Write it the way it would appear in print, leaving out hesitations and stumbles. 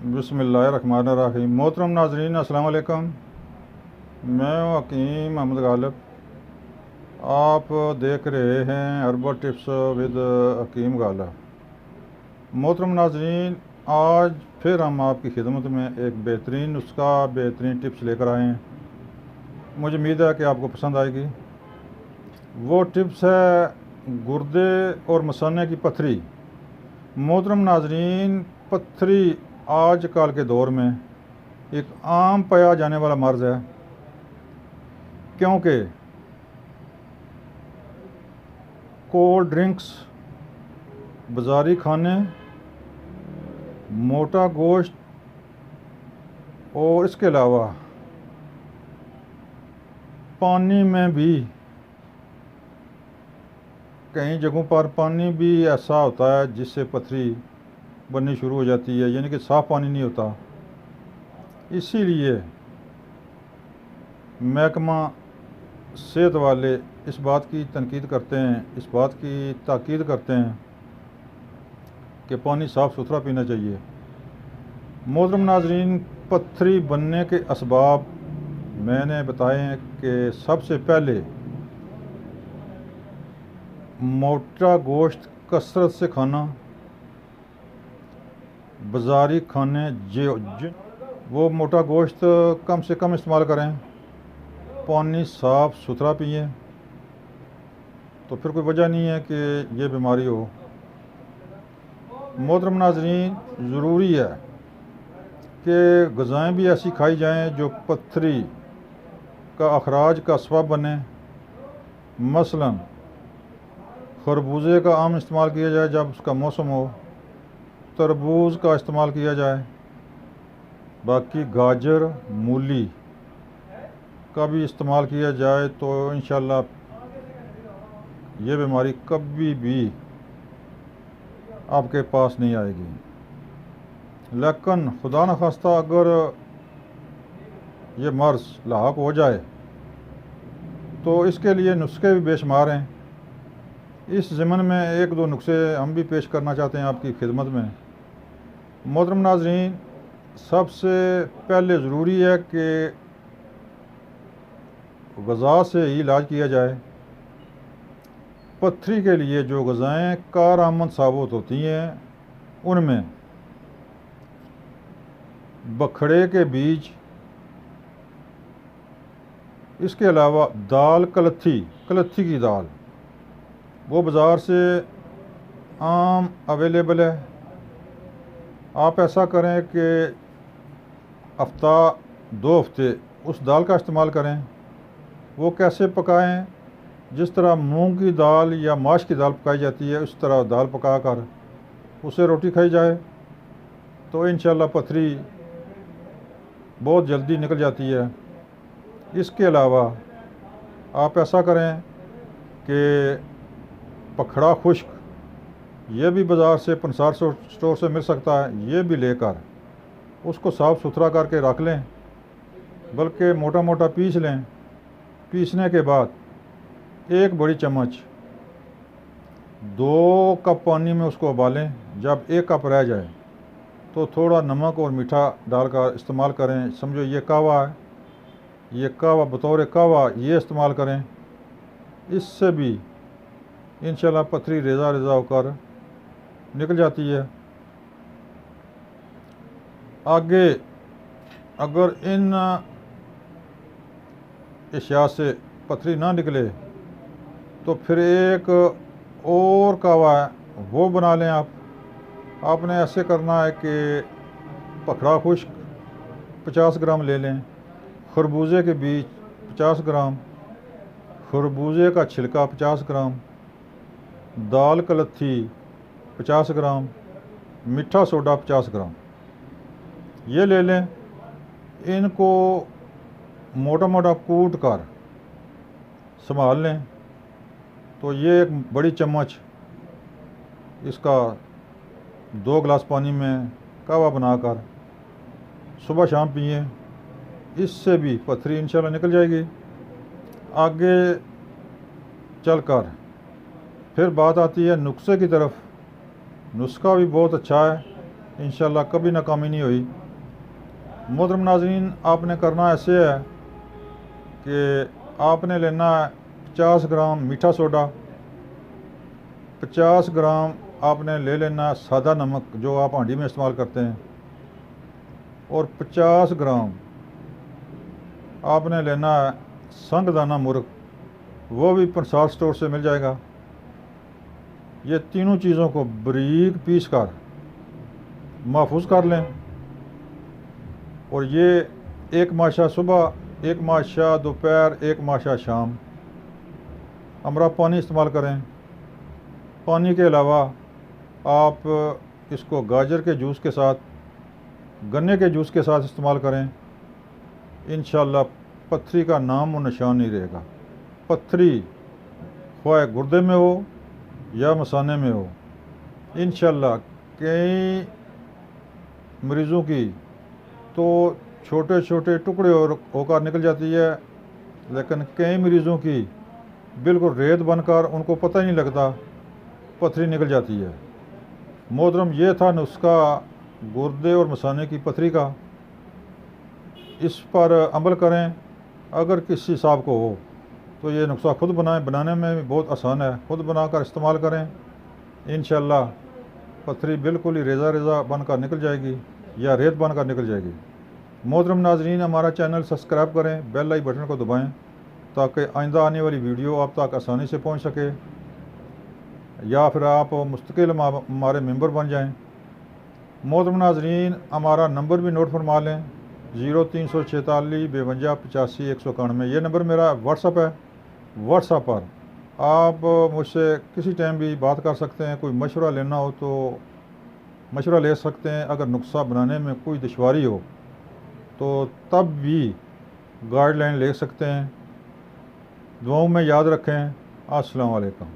बिस्मिल्लाहिर्रहमानिर्रहीम। मोहतरम नाजरीन, अस्सलाम वालेकुम। मैं हूँ हकीम मोहम्मद गालिब। आप देख रहे हैं हर्बल टिप्स विद हकीम गालिब। मोहतरम नाजरीन, आज फिर हम आपकी खिदमत में एक बेहतरीन नुस्खा, बेहतरीन टिप्स लेकर आए हैं। मुझे उम्मीद है कि आपको पसंद आएगी। वो टिप्स है गुर्दे और मसाने की पथरी। मोहतरम नाजरीन, पथरी आजकल के दौर में एक आम पाया जाने वाला मर्ज़ है, क्योंकि कोल्ड ड्रिंक्स, बाज़ारी खाने, मोटा गोश्त और इसके अलावा पानी में भी, कई जगहों पर पानी भी ऐसा होता है जिससे पथरी बननी शुरू हो जाती है, यानी कि साफ़ पानी नहीं होता। इसीलिए महकमा सेहत वाले इस बात की तनकीद करते हैं, इस बात की ताकीद करते हैं कि पानी साफ़ सुथरा पीना चाहिए। मोहतरम नाजरीन, पथरी बनने के असबाब मैंने बताए हैं कि सबसे पहले मोटा गोश्त कसरत से खाना, बाज़ारी खाने जो वो मोटा गोश्त कम से कम इस्तेमाल करें, पानी साफ़ सुथरा पिए, तो फिर कोई वजह नहीं है कि ये बीमारी हो। मोहतरम नाजरीन, ज़रूरी है कि ग़िज़ाएँ भी ऐसी खाई जाएँ जो पथरी का अखराज का सबब बने। मसलन खरबूजे का आम इस्तेमाल किया जाए जब उसका मौसम हो, तरबूज का इस्तेमाल किया जाए, बाकी गाजर, मूली का भी इस्तेमाल किया जाए तो इंशाअल्लाह ये बीमारी कभी भी आपके पास नहीं आएगी। लेकिन खुदा न खास्ता अगर ये मर्ज़ लाहक हो जाए तो इसके लिए नुस्खे भी बेशुमार हैं। इस ज़मन में एक दो नुस्खे हम भी पेश करना चाहते हैं आपकी खिदमत में। मोहतरम नाज़रीन, सबसे पहले ज़रूरी है कि ग़िज़ा से ही इलाज किया जाए। पथरी के लिए जो ग़िज़ाएँ कारआमद साबित होती हैं उनमें बखड़े के बीज, इसके अलावा दाल कलथी की दाल, वो बाज़ार से आम अवेलेबल है। आप ऐसा करें कि हफ्ता 2 हफ्ते उस दाल का इस्तेमाल करें। वो कैसे पकाएं? जिस तरह मूंग की दाल या माश की दाल पकाई जाती है, उस तरह दाल पका कर उससे रोटी खाई जाए तो इंशाअल्लाह पथरी बहुत जल्दी निकल जाती है। इसके अलावा आप ऐसा करें कि पखड़ा खुश्क, ये भी बाज़ार से पंसार स्टोर से मिल सकता है, ये भी लेकर उसको साफ़ सुथरा करके रख लें, बल्कि मोटा मोटा पीस लें। पीसने के बाद 1 बड़ी चम्मच 2 कप पानी में उसको उबालें। जब 1 कप रह जाए तो थोड़ा नमक और मीठा डालकर इस्तेमाल करें। समझो ये कहवा है, ये कहवा बतौर कहवा ये इस्तेमाल करें। इससे भी इंशाअल्लाह पथरी रेज़ा रेज़ा होकर निकल जाती है। आगे अगर इन अशिया से पथरी ना निकले तो फिर एक और कहवा है, वो बना लें आप। आपने ऐसे करना है कि पखड़ा खुश्क 50 ग्राम ले लें, खरबूजे के बीज 50 ग्राम, खरबूजे का छिलका 50 ग्राम, दाल कलथी 50 ग्राम, मीठा सोडा 50 ग्राम, ये ले लें। इनको मोटा मोटा कूट कर संभाल लें। तो ये 1 बड़ी चम्मच इसका 2 गिलास पानी में कहवा बनाकर सुबह शाम पिए। इससे भी पथरी इंशाल्लाह निकल जाएगी। आगे चलकर फिर बात आती है नुस्खे की तरफ। नुस्खा भी बहुत अच्छा है, इंशाल्लाह कभी नाकामी नहीं हुई। मोहतरम नाज़रीन, आपने करना ऐसे है कि आपने लेना है 50 ग्राम मीठा सोडा, 50 ग्राम आपने ले लेना सादा नमक जो आप हांडी में इस्तेमाल करते हैं, और 50 ग्राम आपने लेना है संगदाना मुर्ग, वो भी पंसार स्टोर से मिल जाएगा। ये तीनों चीज़ों को बारीक पीस कर महफूज कर लें, और ये एक माशा सुबह, एक माशा दोपहर, एक माशा शाम हमरा पानी इस्तेमाल करें। पानी के अलावा आप इसको गाजर के जूस के साथ, गन्ने के जूस के साथ इस्तेमाल करें। इंशाल्लाह पत्थरी का नाम और निशान नहीं रहेगा। पत्थरी ख्वाह गुर्दे में हो या मसाने में हो, इंशाल्लाह कई मरीज़ों की तो छोटे छोटे टुकड़े होकर निकल जाती है, लेकिन कई मरीज़ों की बिल्कुल रेत बनकर उनको पता ही नहीं लगता पथरी निकल जाती है। मोहतरम, ये था नुस्खा गुर्दे और मसाने की पथरी का। इस पर अमल करें। अगर किसी साहब को हो तो ये नुस्खा खुद बनाएं, बनाने में भी बहुत आसान है, खुद बनाकर इस्तेमाल करें। इंशाल्लाह पथरी बिल्कुल ही रेज़ा रेज़ा बनकर निकल जाएगी या रेत बनकर निकल जाएगी। मोहतरम नाज़रीन, हमारा चैनल सब्सक्राइब करें, बेल आई बटन को दबाएं ताकि आइंदा आने वाली वीडियो आप तक आसानी से पहुंच सके, या फिर आप मुस्तकिल हमारे मेंबर बन जाएं। मोहतरम नाज़रीन, हमारा नंबर भी नोट फरमा लें, 0346 52 85 191। ये नंबर मेरा व्हाट्सअप है। व्हाट्सअप पर आप मुझसे किसी टाइम भी बात कर सकते हैं। कोई मशवरा लेना हो तो मशवरा ले सकते हैं। अगर नुस्खा बनाने में कोई दुश्वारी हो तो तब भी गाइडलाइन ले सकते हैं। दुआओं में याद रखें। अस्सलाम वालेकुम।